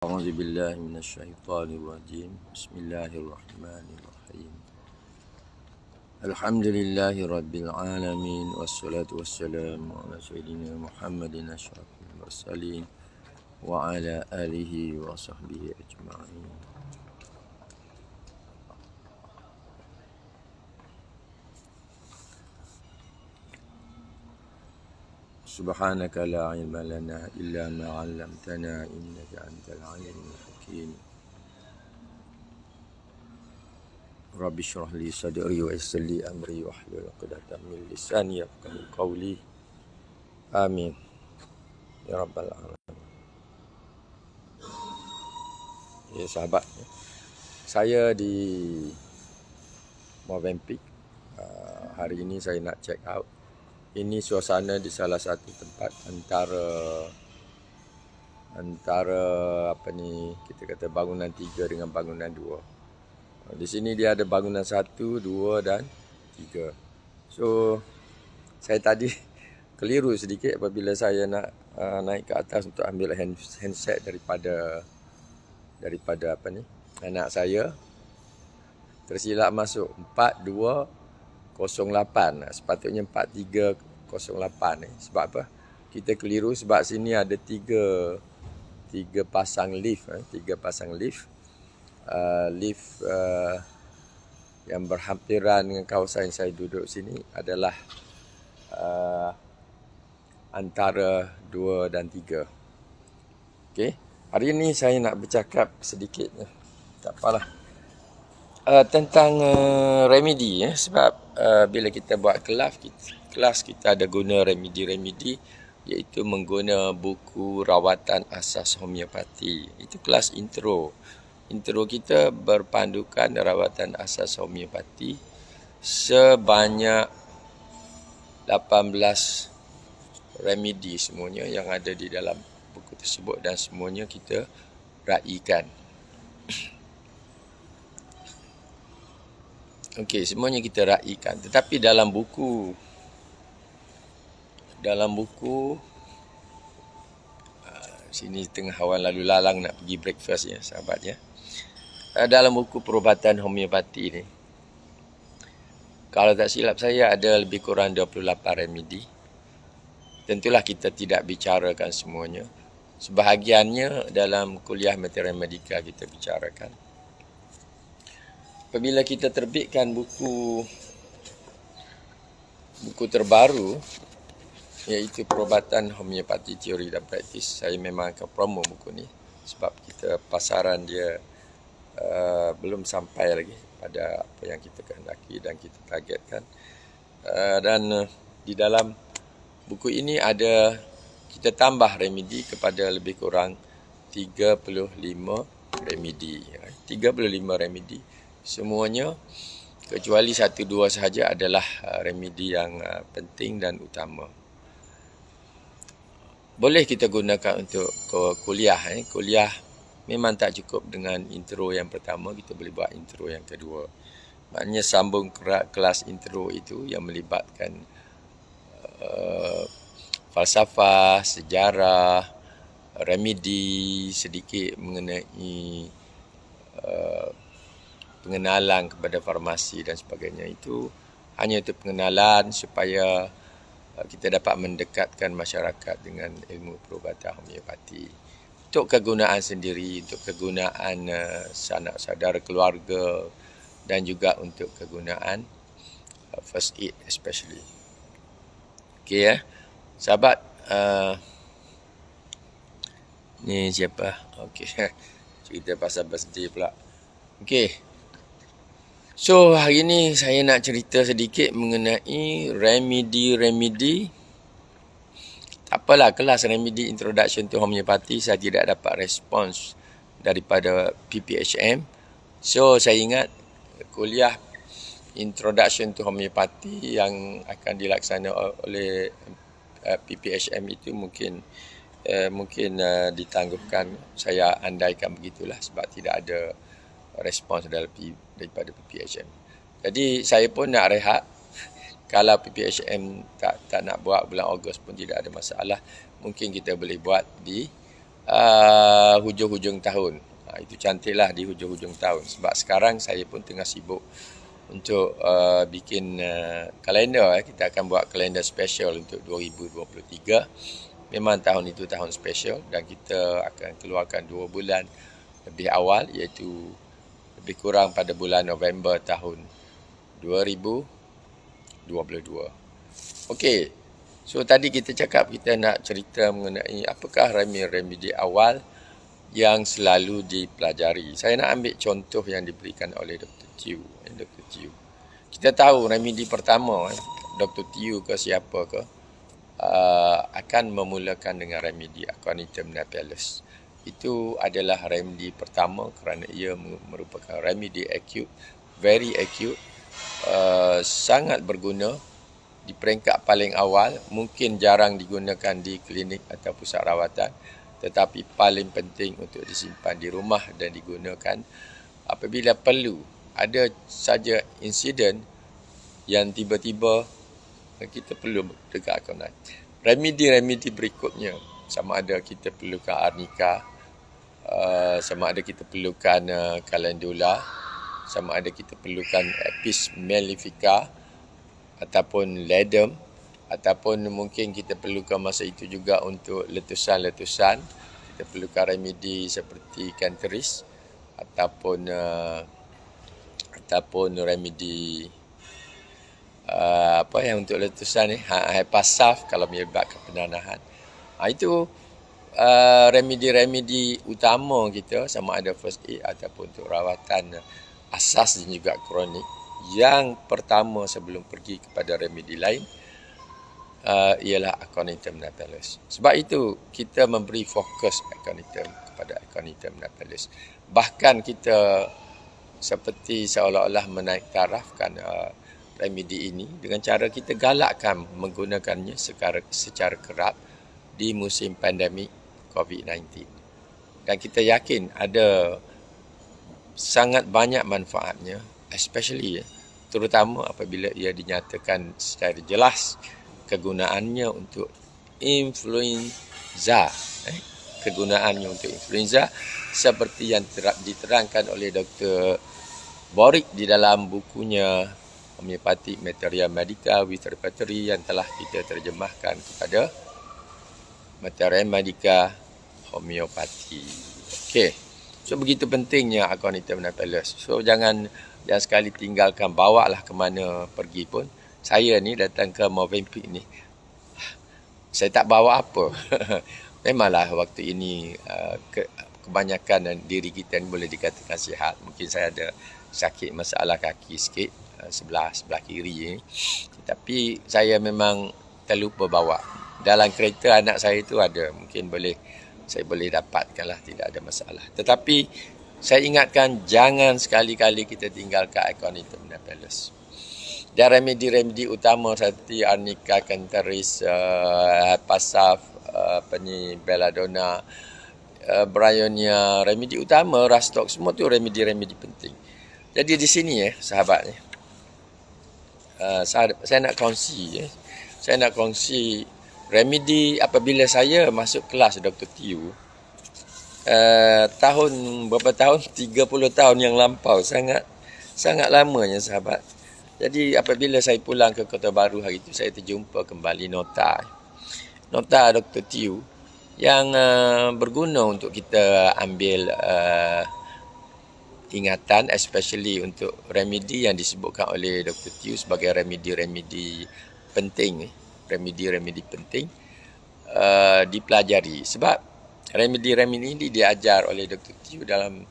أعوذ بالله من الشيطان الرجيم بسم الله الرحمن الرحيم الحمد لله رب العالمين والصلاة والسلام على سيدنا محمد أشرف المرسلين وعلى آله وصحبه أجمعين. سبحانك لا علم لنا إلا ما علمتنا إنك أنت العليم الحكيم. رب اشرح لي صدري ويسر لي أمري واحلل عقدة من لساني يفقهوا قولي آمين ya rabbal alamin. Ya sahabat, saya di Movenpick. Hari ini saya nak check out. Ini suasana di salah satu tempat antara apa ni, kita kata bangunan 3 dengan bangunan 2. Di sini dia ada bangunan 1, 2 dan 3. So saya tadi keliru sedikit apabila saya nak naik ke atas untuk ambil handset daripada apa ni, anak saya. Tersilap masuk 4208. Sepatutnya 4308 ni. Sebab apa? Kita keliru sebab sini ada tiga pasang lift. Tiga pasang lift. Lift yang berhampiran dengan kawasan saya duduk sini adalah antara 2 dan 3. Okey. Hari ini saya nak bercakap sedikit, tak apalah, tentang remedi. Sebab bila kita buat kelas kita ada guna remedi, iaitu mengguna buku rawatan asas homeopati. Itu kelas intro. Intro kita berpandukan rawatan asas homeopati sebanyak 18 remedi semuanya yang ada di dalam buku tersebut, dan semuanya kita raikan. Okey, semuanya kita raikan. Tetapi dalam buku sini tengah awan lalu lalang nak pergi breakfast ya sahabat ya. Dalam buku perubatan homeopati ni, kalau tak silap saya ada lebih kurang 28 remedi. Tentulah kita tidak bicarakan semuanya. Sebahagiannya dalam kuliah materi medika kita bicarakan. Apabila kita terbitkan buku terbaru, iaitu Perubatan Homeopati Teori dan Praktis, saya memang akan promo buku ni sebab kita pasaran dia belum sampai lagi pada apa yang kita kehendaki dan kita targetkan. Dan di dalam buku ini ada, kita tambah remedi kepada lebih kurang 35 remedi. 35 remedi. Semuanya kecuali 1-2 sahaja adalah remedi yang penting dan utama. Boleh kita gunakan untuk kuliah. Kuliah memang tak cukup dengan intro yang pertama, kita boleh buat intro yang kedua. Maknanya sambung kelas intro itu yang melibatkan falsafah, sejarah, remedi, sedikit mengenai pengenalan kepada farmasi dan sebagainya. Itu hanya untuk pengenalan supaya kita dapat mendekatkan masyarakat dengan ilmu perubatan homeopati. Untuk kegunaan sendiri, untuk kegunaan sanak saudara keluarga, dan juga untuk kegunaan first aid especially. Okey ya. Sahabat, ni siapa? Okey. Cerita pasal birthday pula. Okey. So, hari ni saya nak cerita sedikit mengenai remedi. Tak apalah, kelas remedi Introduction to Homeopathy saya tidak dapat respons daripada PPHM. So, saya ingat kuliah Introduction to Homeopathy yang akan dilaksanakan oleh PPHM itu mungkin ditangguhkan. Saya andaikan begitulah sebab tidak ada respons daripada PPHM. Jadi saya pun nak rehat. Kalau PPHM tak nak buat bulan Ogos pun tidak ada masalah. Mungkin kita boleh buat di hujung-hujung tahun. Itu cantiklah di hujung-hujung tahun. Sebab sekarang saya pun tengah sibuk untuk bikin kalender. Kita akan buat kalender special untuk 2023. Memang tahun itu tahun special dan kita akan keluarkan 2 bulan lebih awal, iaitu lebih kurang pada bulan November tahun 2022. Okey, so tadi kita cakap kita nak cerita mengenai apakah remedi awal yang selalu dipelajari. Saya nak ambil contoh yang diberikan oleh Dr. Tiu. Kita tahu remedi pertama, Dr. Tiu ke siapa ke, akan memulakan dengan remedi Aconitum napellus. Itu adalah remedi pertama kerana ia merupakan remedi acute, very acute, sangat berguna di peringkat paling awal, mungkin jarang digunakan di klinik atau pusat rawatan, tetapi paling penting untuk disimpan di rumah dan digunakan apabila perlu. Ada saja insiden yang tiba-tiba kita perlu tegakkan. Remedi-remedi berikutnya, sama ada kita perlukan arnika, sama ada kita perlukan calendula, sama ada kita perlukan apis mellifica ataupun ledum, ataupun mungkin kita perlukan masa itu juga untuk letusan-letusan. Kita perlukan remedi seperti canteris ataupun remedi apa yang untuk letusan ni, Hypasaf kalau menyebabkan penanahan. Itu remedi-remedi utama kita, sama ada first aid ataupun untuk rawatan asas dan juga kronik. Yang pertama sebelum pergi kepada remedi lain ialah Aconitum napellus. Sebab itu kita memberi fokus kepada Aconitum napellus. Bahkan kita seperti seolah-olah menaik tarafkan remedi ini dengan cara kita galakkan menggunakannya secara kerap di musim pandemik COVID-19. Dan kita yakin ada sangat banyak manfaatnya, especially terutama apabila ia dinyatakan secara jelas kegunaannya untuk influenza. Kegunaannya untuk influenza seperti yang diterangkan oleh Dr. Boric di dalam bukunya Homeopathic Materia Medica with Repertory yang telah kita terjemahkan kepada Materia Medica Homeopati. Okey. So begitu pentingnya Aconitum napellus. So jangan sekali tinggalkan, bawalah ke mana pergi pun. Saya ni datang ke Movenpick ni, saya tak bawa apa. Memanglah waktu ini kebanyakan diri kita ni boleh dikatakan sihat. Mungkin saya ada sakit masalah kaki sikit, sebelah kiri ni. Tapi saya memang terlupa bawa. Dalam kereta anak saya itu ada, mungkin saya boleh dapatkan lah, tidak ada masalah. Tetapi saya ingatkan, jangan sekali-kali kita tinggalkan Aconitum napellus. Dan remedi-remedi utama seperti arnica, canteris, Hypasaf, belladonna, bryonia, remedi utama, rastok, semua tu remedi-remedi penting. Jadi di sini sahabat, saya nak kongsi remedi apabila saya masuk kelas Dr. Tiu berapa tahun, 30 tahun yang lampau, sangat lamanya sahabat. Jadi apabila saya pulang ke Kota Baru hari itu, saya terjumpa kembali nota Dr. Tiu yang berguna untuk kita ambil ingatan, especially untuk remedi yang disebutkan oleh Dr. Tiu sebagai remedi-remedi penting, dipelajari. Sebab remedi-remedi ini diajar oleh Dr. Tiu dalam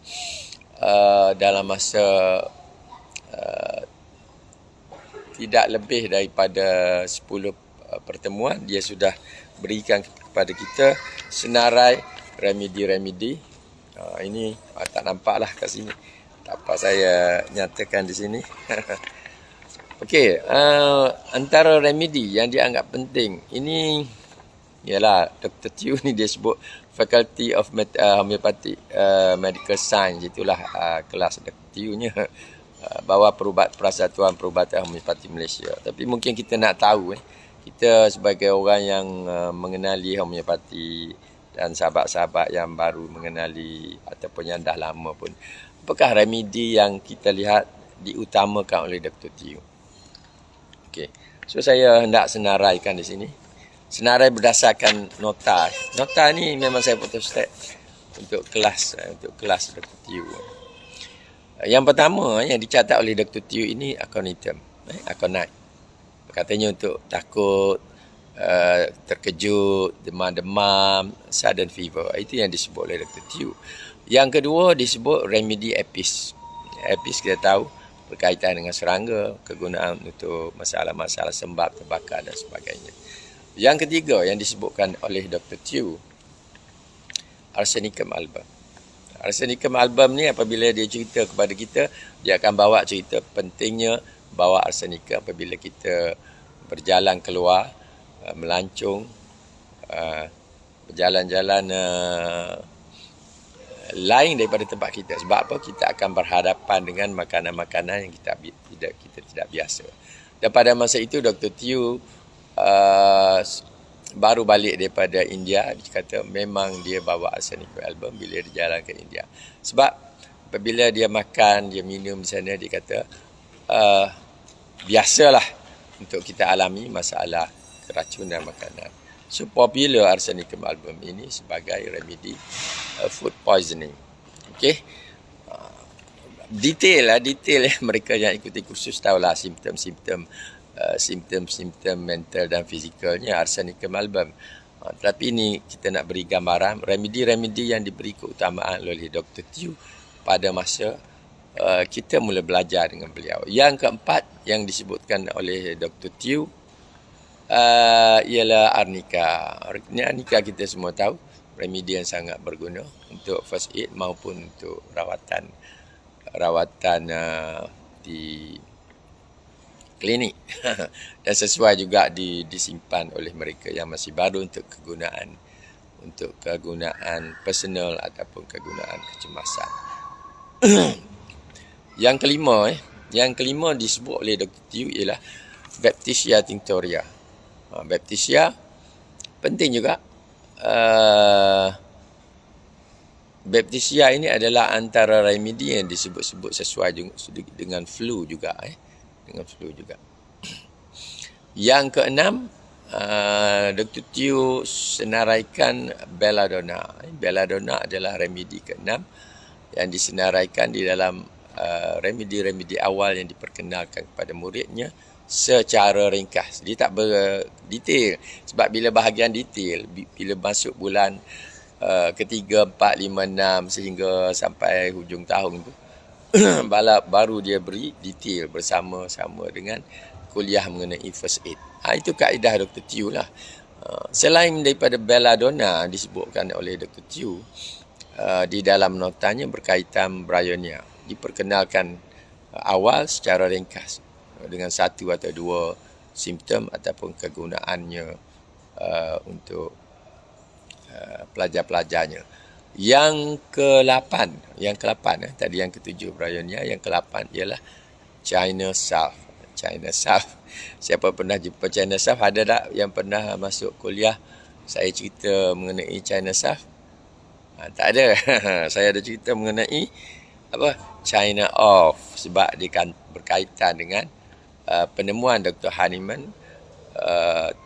masa tidak lebih daripada 10 pertemuan. Dia sudah berikan kepada kita senarai remedi-remedi. Ini tak nampaklah kat sini, tak apa saya nyatakan di sini. Okey, antara remedi yang dianggap penting ini ialah Dr. Tiu ni dia sebut Faculty of Homeopathic Medical Science. Itulah kelas Dr. Tiu nya, bawah Persatuan Perubatan Homeopati Malaysia. Tapi mungkin kita nak tahu, kita sebagai orang yang mengenali homeopati dan sahabat-sahabat yang baru mengenali ataupun yang dah lama pun, apakah remedi yang kita lihat diutamakan oleh Dr. Teo? Okey. So saya hendak senaraikan di sini. Senarai berdasarkan nota. Nota ni memang saya photostat untuk kelas Dr. Teo. Yang pertama yang dicatat oleh Dr. Teo ini aconitum, aconite. Katanya untuk takut, terkejut, demam-demam, sudden fever. Itu yang disebut oleh Dr. Teo. Yang kedua disebut remedy apis. Apis kita tahu berkaitan dengan serangga, kegunaan untuk masalah-masalah sembab, terbakar dan sebagainya. Yang ketiga yang disebutkan oleh Dr. Teo, Arsenicum album. Arsenicum album ni apabila dia cerita kepada kita, dia akan bawa cerita pentingnya bawa arsenicum apabila kita berjalan keluar, melancong, berjalan-jalan lain daripada tempat kita. Sebab apa? Kita akan berhadapan dengan makanan-makanan yang kita tidak biasa. Dan pada masa itu Dr. Teo baru balik daripada India. Dia kata memang dia bawa arsenicum album bila dia jalan ke India. Sebab apabila dia makan, dia minum di sana, dia kata biasalah untuk kita alami masalah keracunan makanan. So popular arsenicum album ini sebagai remedy food poisoning. Okey. Detail mereka yang ikuti kursus tahulah simptom-simptom mental dan fizikalnya arsenicum album. Tapi ini kita nak beri gambaran remedi-remedi yang diberi keutamaan oleh Dr. Teo pada masa kita mula belajar dengan beliau. Yang keempat yang disebutkan oleh Dr. Teo ialah arnica. Arnica kita semua tahu remedi yang sangat berguna untuk first aid maupun untuk rawatan di klinik dan sesuai juga disimpan oleh mereka yang masih baru untuk kegunaan personal ataupun kegunaan kecemasan. Yang kelima disebut oleh Dr. Teo ialah Baptisia tinctoria. Baptisia penting juga. Baptisia ini adalah antara remedi yang disebut-sebut sesuai dengan flu juga. Dengan flu juga. Yang keenam, Dr. Teo senaraikan belladonna. Belladonna adalah remedi keenam yang disenaraikan di dalam remedi-remedi awal yang diperkenalkan kepada muridnya secara ringkas. Dia tak berdetail. Sebab bila bahagian detail, bila masuk bulan ketiga, 4, 5, 6 sehingga sampai hujung tahun tu, baru dia beri detail bersama-sama dengan kuliah mengenai first aid. Itu kaedah Dr. Teo lah. Selain daripada belladonna disebutkan oleh Dr. Teo, di dalam notanya berkaitan bryonia. Diperkenalkan awal secara ringkas dengan satu atau dua simptom ataupun kegunaannya untuk pelajar-pelajarnya. Yang ke-8 tadi yang ke-7 bryonia, yang ke-8 ialah China South. Siapa pernah jumpa China South? Ada tak yang pernah masuk kuliah saya cerita mengenai China South? Tak ada. Saya ada cerita mengenai China Off, sebab dia kan berkaitan dengan penemuan Dr. Hahnemann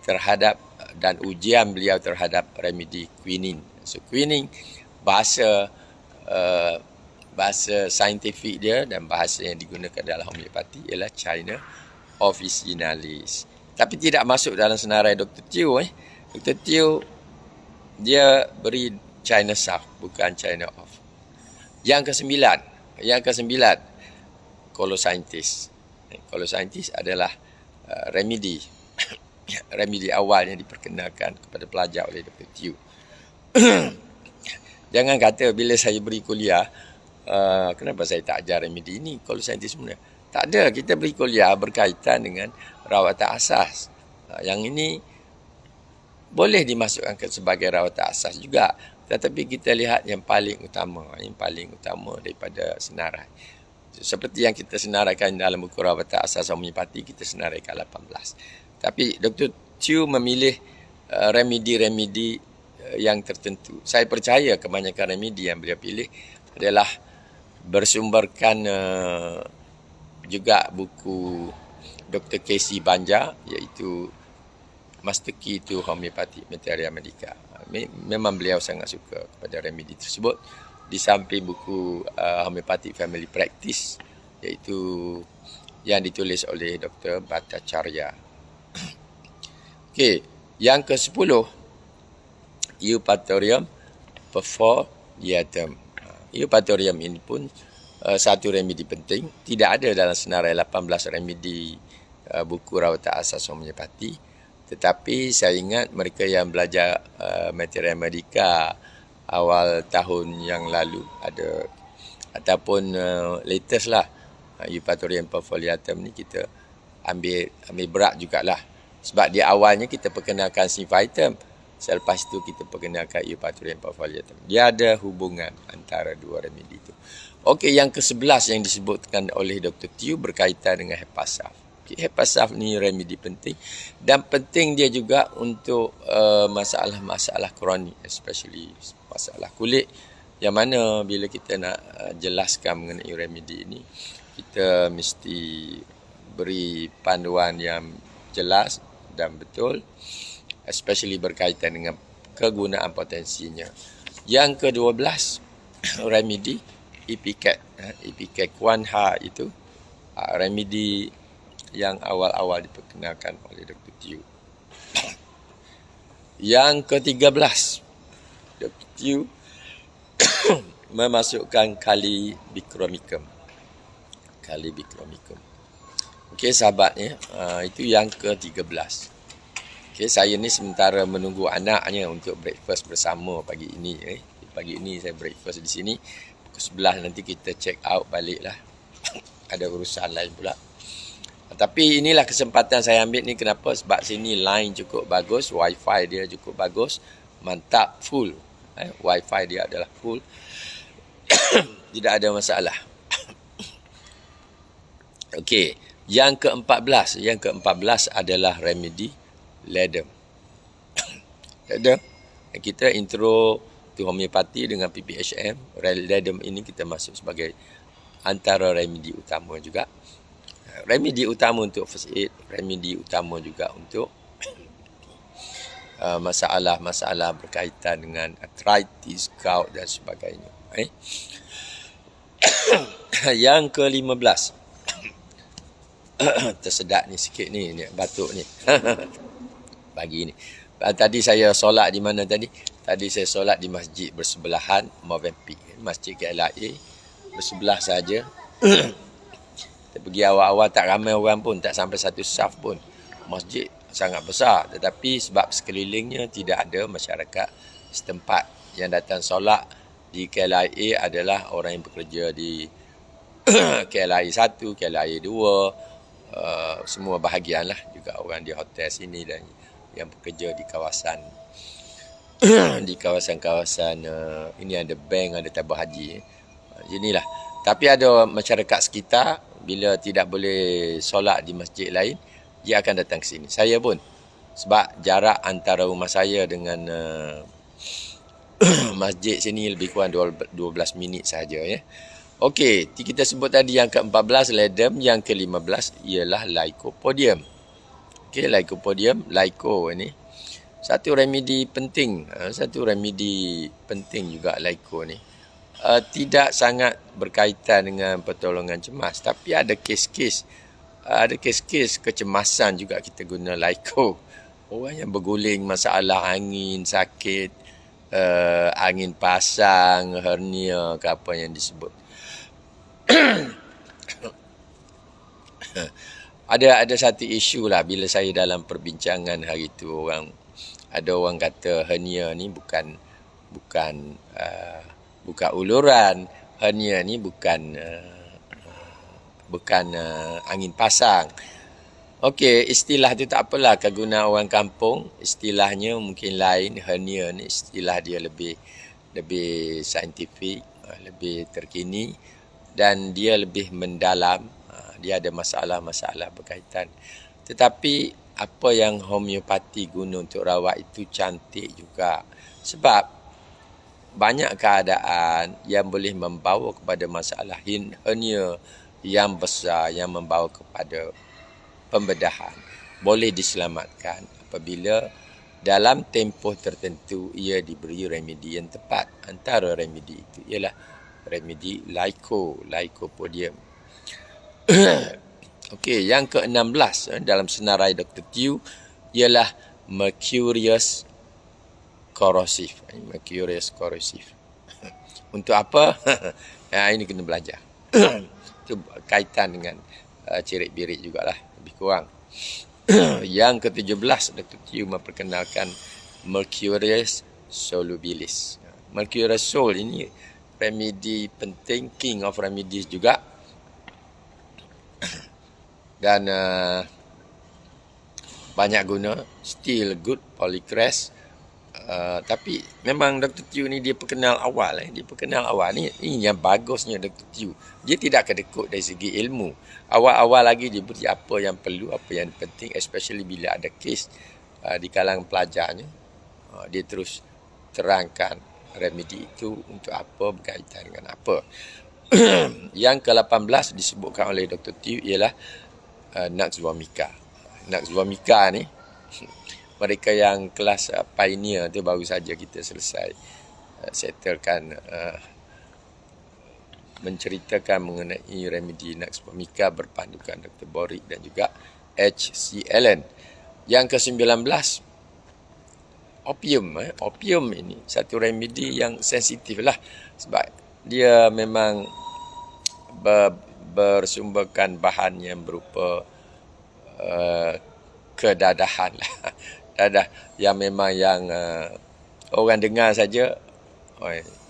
terhadap dan ujian beliau terhadap remedi quinine. So quinine bahasa saintifik dia dan bahasa yang digunakan dalam homeopati ialah China officinalis. Tapi tidak masuk dalam senarai Dr. Teo. Dr. Teo dia beri China South, bukan China Off. Yang ke-9, koloscientis. Koloscientis adalah remedi awal yang diperkenalkan kepada pelajar oleh Dr. Teo. Jangan kata bila saya beri kuliah, kenapa saya tak ajar remedi ini, koloscientis sebenarnya. Tak ada, kita beri kuliah berkaitan dengan rawatan asas. Yang ini boleh dimasukkan sebagai rawatan asas juga. Tetapi kita lihat yang paling utama daripada senarai. Seperti yang kita senaraikan dalam buku rawatan asas homeopati, kita senaraikan 18. Tapi Dr. Teo memilih remedi-remedi yang tertentu. Saya percaya kebanyakan remedi yang beliau pilih adalah bersumberkan juga buku Dr. Casey Banja, iaitu Master Key to Homeopathic Materia Medica. Memang beliau sangat suka kepada remedi tersebut. Di samping buku Homeopathic Family Practice, iaitu yang ditulis oleh Dr. Bhattacharya. Okey, yang ke-10, Eupatorium perfoliatum. Eupatorium ini pun satu remedi penting. Tidak ada dalam senarai 18 remedi buku rawatan asas homeopati. Tetapi saya ingat mereka yang belajar Materia Medica awal tahun yang lalu ada, ataupun latest lah, Eupatorium perfoliatum ni kita ambil berat jugalah. Sebab di awalnya kita perkenalkan Symphytum, selepas itu kita perkenalkan Eupatorium perfoliatum. Dia ada hubungan antara dua remedi itu. Okey, yang ke-11 yang disebutkan oleh Dr. Tew berkaitan dengan Hepasaf. Hepasaf ni remedi penting, dan penting dia juga untuk masalah-masalah kronik, especially masalah kulit, yang mana bila kita nak jelaskan mengenai remedi ini, kita mesti beri panduan yang jelas dan betul, especially berkaitan dengan kegunaan potensinya. Yang ke-12 remedi Ipecac. Ipecac Kuanha itu remedi yang awal-awal diperkenalkan oleh Dr. Tew. Yang ke-13, Dr. Tew memasukkan kali bichromicum. Okey sahabatnya, itu yang ke-13. Okey, saya ni sementara menunggu anaknya untuk breakfast bersama pagi ini. Pagi ini saya breakfast di sini. Pukul 11 nanti kita check out balik lah. Ada urusan lain pula. Tapi inilah kesempatan saya ambil ni. Kenapa? Sebab sini line cukup bagus, wifi dia cukup bagus, mantap, full. Wifi dia adalah full. Tidak ada masalah. Okey, yang ke-14 adalah remedi ledem. Ledem, kita intro to homeopati dengan PPHM. Ledem ini kita masuk sebagai antara remedi utama juga. Remedi utama untuk first aid, remedi utama juga untuk masalah-masalah berkaitan dengan arthritis, gout dan sebagainya. Yang ke-15. Tersedak ni sikit ni batuk ni. Pagi ni. Tadi saya solat di mana tadi? Tadi saya solat di masjid bersebelahan Movenpick. Masjid KLIA bersebelah saja. Kita pergi awal-awal tak ramai orang pun, tak sampai satu saf pun. Masjid sangat besar, tetapi sebab sekelilingnya tidak ada masyarakat setempat. Yang datang solat di KLIA adalah orang yang bekerja di KLIA 1, KLIA 2, semua bahagian lah, juga orang di hotel sini dan yang bekerja di kawasan kawasan ini ada bank, ada tabung haji. Inilah. Tapi ada masyarakat sekitar, bila tidak boleh solat di masjid lain, dia akan datang ke sini. Saya pun, sebab jarak antara rumah saya dengan masjid sini lebih kurang 12 minit sahaja ya. Okey, kita sebut tadi yang ke-14 ledem, yang ke-15 ialah Lycopodium. Okey, Lycopodium, Lyco ini satu remedi penting, juga Lyco ni. Tidak sangat berkaitan dengan pertolongan cemas, tapi ada kes-kes kecemasan juga kita guna Lyco. Orang yang berguling masalah angin, sakit, angin pasang, hernia ke apa yang disebut. Ada satu isu lah bila saya dalam perbincangan hari tu, ada orang kata hernia ni bukan uluran, hernia ni bukan angin pasang. Okey, istilah tu tak apalah, kegunaan orang kampung, istilahnya mungkin lain. Hernia ni istilah dia lebih saintifik, lebih terkini dan dia lebih mendalam. Dia ada masalah-masalah berkaitan. Tetapi apa yang homeopati guna untuk rawat itu cantik juga. Sebab banyak keadaan yang boleh membawa kepada masalah hernia yang besar yang membawa kepada pembedahan boleh diselamatkan apabila dalam tempoh tertentu ia diberi remedi yang tepat. Antara remedi itu ialah remedi lycopodium. Okey, yang ke-16 dalam senarai Dr. Tew ialah mercurius corrosive. Untuk apa? Ini kena belajar. Itu kaitan dengan cirit-birit jugalah, lebih kurang. Yang ke-17, Dr. Tew memperkenalkan mercurius solubilis. Mercurius sol ini remedi penting, king of remedies juga. Dan banyak guna, still good, polycrest. Tapi memang Dr. Tew ni dia perkenal awal. Dia perkenal awal ni yang bagusnya Dr. Tew. Dia tidak kedekut dari segi ilmu. Awal-awal lagi dia beri apa yang perlu, apa yang penting, especially bila ada kes di kalangan pelajarnya. Dia terus terangkan remedi itu untuk apa, berkaitan dengan apa. Yang ke-18 disebutkan oleh Dr. Tew ialah Nux vomica. Nux vomica ni mereka yang kelas pioneer tu baru saja kita selesai settlekan menceritakan mengenai remedi Nux vomica berpandukan Dr. Boric dan juga H.C. Allen. Yang ke-19 opium. Opium ini satu remedi yang sensitif lah sebab dia memang bersumberkan bahan yang berupa kedadahan lah. Dadah yang memang yang orang dengar saja,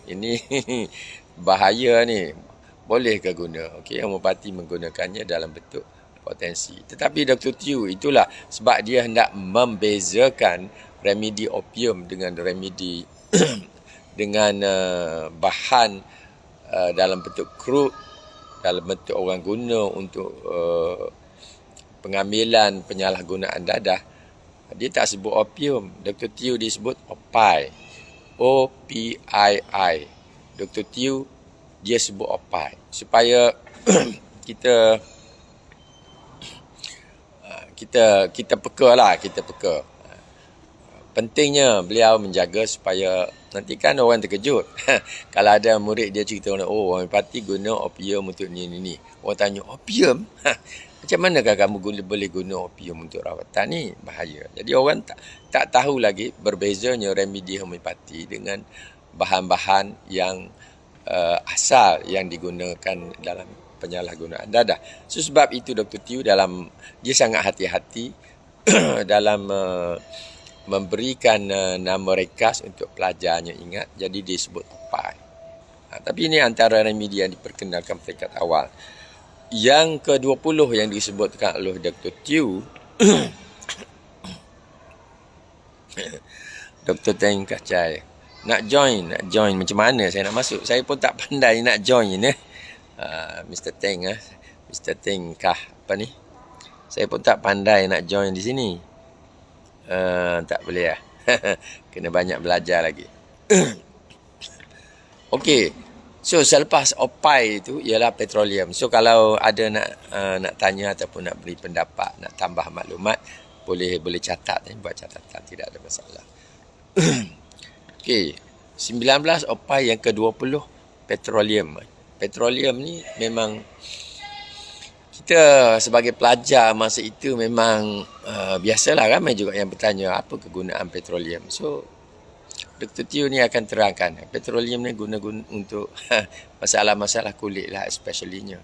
ini bahaya ni, boleh ke guna? Okey, homopati menggunakannya dalam bentuk potensi. Tetapi Dr. Tew itulah sebab dia hendak membezakan remedi opium dengan remedi dengan bahan dalam bentuk crude, dalam bentuk orang guna untuk pengambilan penyalahgunaan dadah. Dia tak sebut opium. Dr. Tew disebut opi. O-P-I-I. Dr. Tew dia sebut opi. Supaya kita peka lah. Pentingnya beliau menjaga supaya nanti kan orang terkejut. Kalau ada murid dia cerita, orang parti guna opium untuk ni. Orang tanya, opium? Macam manakah kamu boleh guna opium untuk rawatan ni? Bahaya. Jadi orang tak tahu lagi berbezanya remedi homeopati dengan bahan-bahan yang asal yang digunakan dalam penyalahgunaan dadah. So, sebab itu Dr. Tew dia sangat hati-hati dalam memberikan nama rekas untuk pelajarnya ingat. Jadi dia sebut opai. Tapi ini antara remedi yang diperkenalkan peringkat awal. Yang ke-20 yang disebutkan oleh Dr. Tew, Dr. Teng Kacai, nak join macam mana saya nak masuk? Saya pun tak pandai nak join Mr. Teng Mr. Teng kah apa ni? Saya pun tak pandai nak join di sini. Tak boleh lah. Kena banyak belajar lagi. Okey. So, selepas opai itu ialah petroleum. So, kalau ada nak tanya ataupun nak beri pendapat, nak tambah maklumat, boleh catat. Buat catatan, tidak ada masalah. Okey. 19 opai yang ke-20 petroleum. Petroleum ni memang kita sebagai pelajar masa itu memang biasalah ramai juga yang bertanya apa kegunaan petroleum. So, Dr. Tew ni akan terangkan. Petroleum ni guna untuk masalah-masalah kulit lah especially-nya.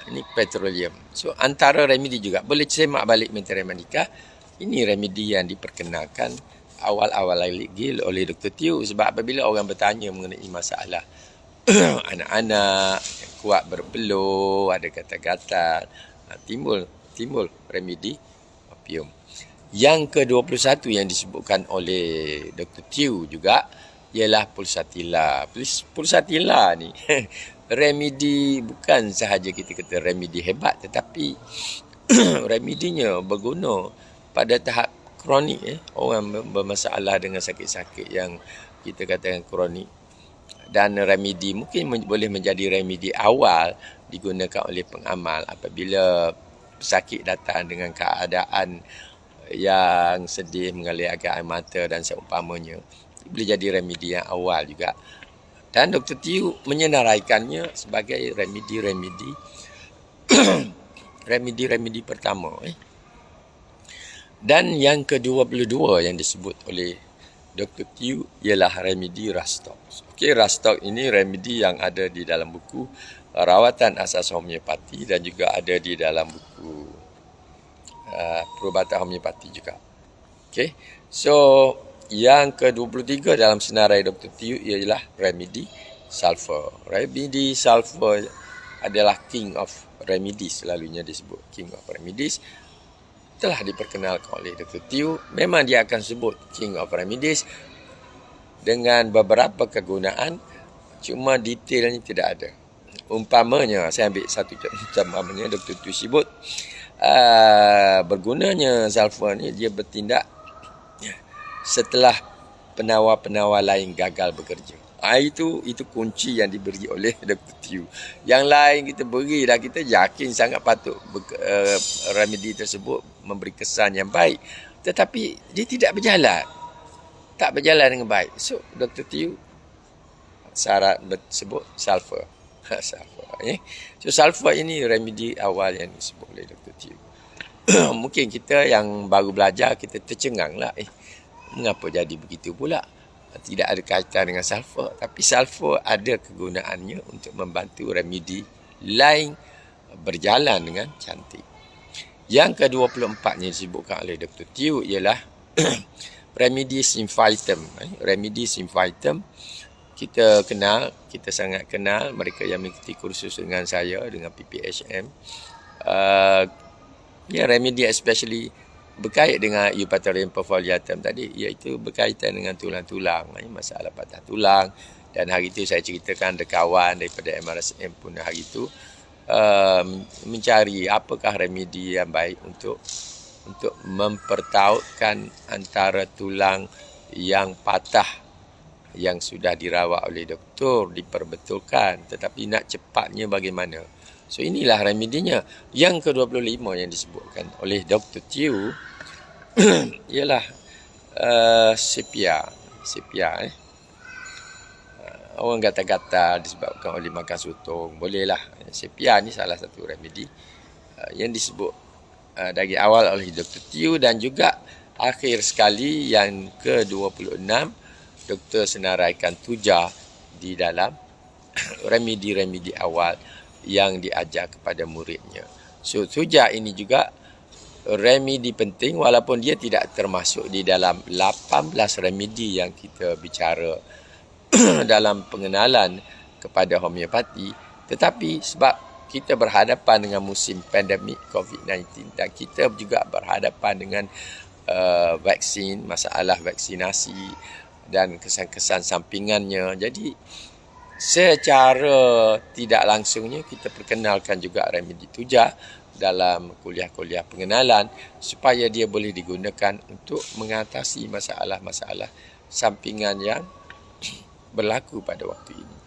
Ini petroleum. So, antara remedi juga. Boleh semak balik Matematika. Ini remedi yang diperkenalkan awal-awal lagi oleh Dr. Tew. Sebab apabila orang bertanya mengenai masalah anak-anak yang kuat berpeluh, ada gatal-gatal, timbul remedi opium. Yang ke-21 yang disebutkan oleh Dr. Tew juga ialah pulsatilla. Pulsatilla ni remedi bukan sahaja kita kata remedi hebat, tetapi remedinya berguna pada tahap kronik, orang bermasalah dengan sakit-sakit yang kita katakan kronik, dan remedi mungkin boleh menjadi remedi awal digunakan oleh pengamal apabila pesakit datang dengan keadaan yang sedih, mengalir air mata dan seumpamanya. Boleh jadi remedi yang awal juga. Dan Dr. Tiu menyenaraikannya sebagai remedi-remedi remedi-remedi pertama. Dan yang ke-22 yang disebut oleh Dr. Tiu ialah remedi Rastox. Okey, Rastox ini remedi yang ada di dalam buku Rawatan Asas Homeopati dan juga ada di dalam buku Perubatan Homeopati juga. Okey. So, yang ke-23 dalam senarai Dr. Tiu ialah remedi sulfur. Remedi sulfur adalah king of remedies, selalunya disebut king of remedies. Telah diperkenalkan oleh Dr. Tiu, memang dia akan sebut king of remedies dengan beberapa kegunaan, cuma detailnya tidak ada. Umpamanya, saya ambil satu umpamanya Dr. Tiu sebut bergunanya sulfur ni, dia bertindak setelah penawar-penawar lain gagal bekerja. Itu kunci yang diberi oleh Dr. Tiu. Yang lain kita beri dah, kita yakin sangat patut remedi tersebut memberi kesan yang baik. Tetapi dia tidak berjalan. Tak berjalan dengan baik. So, Dr. Tiu syarat sebut sulfur. Sulfur. So, sulfur ini remedi awal yang disebut oleh Dr. Tiu. Mungkin kita yang baru belajar, kita tercengang lah. Mengapa jadi begitu pula? Tidak ada kaitan dengan sulfur, tapi sulfur ada kegunaannya untuk membantu remedi lain berjalan dengan cantik. Yang ke-24 yang disebutkan oleh Dr. Tiu ialah remedi Symphytum. Remedi Symphytum kita kenal, kita sangat kenal mereka yang mengikuti kursus dengan saya, dengan PPHM. Remedi especially berkait dengan Eupatoria perfoliatum tadi, iaitu berkaitan dengan tulang-tulang, masalah patah tulang. Dan hari itu saya ceritakan ada kawan daripada MRSM pun hari itu mencari apakah remedi yang baik untuk mempertautkan antara tulang yang patah yang sudah dirawat oleh doktor, diperbetulkan, tetapi nak cepatnya bagaimana. So, inilah remedinya. Yang ke-25 yang disebutkan oleh Dr. Tiu ialah sepia. Orang gatal-gatal disebabkan oleh makan sotong. Bolehlah. Sepia ni salah satu remedi yang disebut dari awal oleh Dr. Tiu, dan juga akhir sekali yang ke-26 doktor senaraikan tuja di dalam remedi-remedi awal yang diajar kepada muridnya. So, tuja ini juga remedi penting, walaupun dia tidak termasuk di dalam 18 remedi yang kita bicara dalam pengenalan kepada homeopati. Tetapi sebab kita berhadapan dengan musim pandemik COVID-19 dan kita juga berhadapan dengan vaksin, masalah vaksinasi dan kesan-kesan sampingannya. Jadi secara tidak langsungnya kita perkenalkan juga remedi tuja dalam kuliah-kuliah pengenalan supaya dia boleh digunakan untuk mengatasi masalah-masalah sampingan yang berlaku pada waktu ini.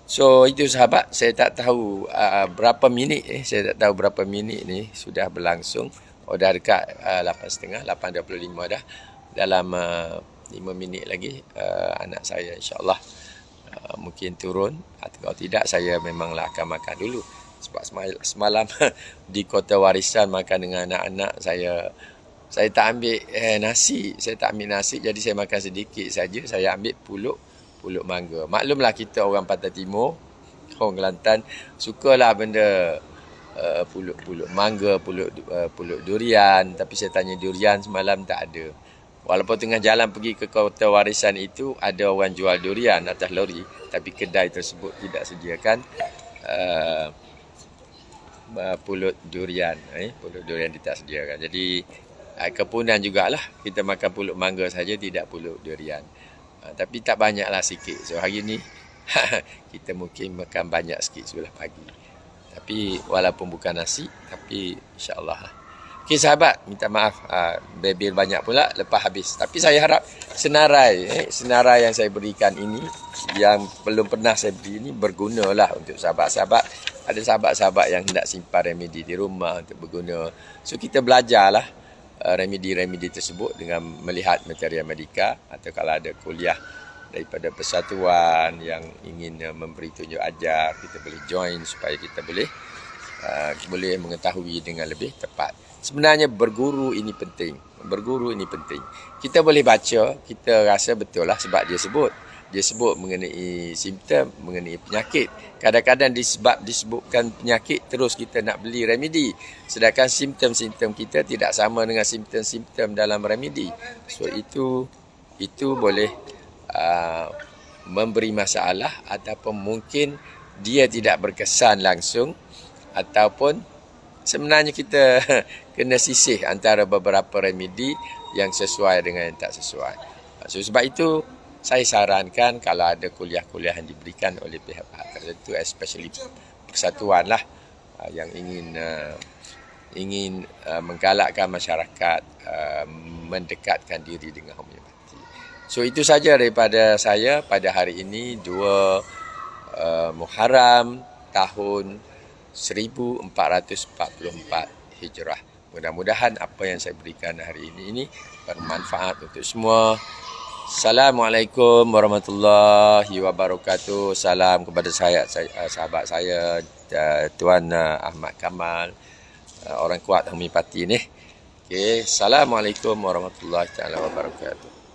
So, itu sahabat, saya tak tahu berapa minit saya tak tahu berapa minit ni sudah berlangsung. Dah dekat 8.30, 8.25 dah. Dalam 5 minit lagi anak saya insya-Allah mungkin turun, atau kalau tidak saya memanglah akan makan dulu. Sebab semalam di Kota Warisan makan dengan anak-anak, saya tak ambil nasi, jadi saya makan sedikit saja. Saya ambil pulut mangga. Maklumlah kita orang Pantai Timur, orang Kelantan, sukalah benda pulut mangga, pulut durian. Tapi saya tanya durian semalam tak ada. Walaupun tengah jalan pergi ke Kota Warisan itu ada orang jual durian atas lori, tapi kedai tersebut tidak sediakan pulut durian. Pulut durian tidak sediakan. Jadi kepunan jugalah kita makan pulut mangga saja, tidak pulut durian. Tapi tak banyaklah, sikit. So hari ni kita mungkin makan banyak sikit sebelah pagi. Tapi walaupun bukan nasi, tapi insya-Allah. Okey sahabat, minta maaf bebel banyak pula lepas habis. Tapi saya harap senarai yang saya berikan ini, yang belum pernah saya beri ini, bergunalah untuk sahabat-sahabat. Ada sahabat-sahabat yang hendak simpan remedi di rumah untuk berguna. So kita belajarlah remedi-remedi tersebut dengan melihat material medika, atau kalau ada kuliah daripada persatuan yang ingin memberi tunjuk ajar, kita boleh join supaya kita boleh mengetahui dengan lebih tepat. Sebenarnya berguru ini penting. Berguru ini penting. Kita boleh baca, kita rasa betul lah sebab dia sebut mengenai simptom, mengenai penyakit. Kadang-kadang disebutkan penyakit, terus kita nak beli remedi. Sedangkan simptom-simptom kita tidak sama dengan simptom-simptom dalam remedi. So itu boleh memberi masalah, ataupun mungkin dia tidak berkesan langsung, ataupun sebenarnya kita kena sisih antara beberapa remedi yang sesuai dengan yang tak sesuai. So, sebab itu saya sarankan kalau ada kuliah-kuliah yang diberikan oleh pihak-pihak tertentu, especially persatuan lah, yang ingin menggalakkan masyarakat mendekatkan diri dengan homeopati. So itu saja daripada saya pada hari ini, 2 Muharram tahun 1444 Hijrah. Mudah-mudahan apa yang saya berikan hari ini bermanfaat untuk semua. Assalamualaikum warahmatullahi wabarakatuh. Salam kepada sahabat saya Tuan Ahmad Kamal, orang kuat homeopati ni. Okey, assalamualaikum warahmatullahi wabarakatuh.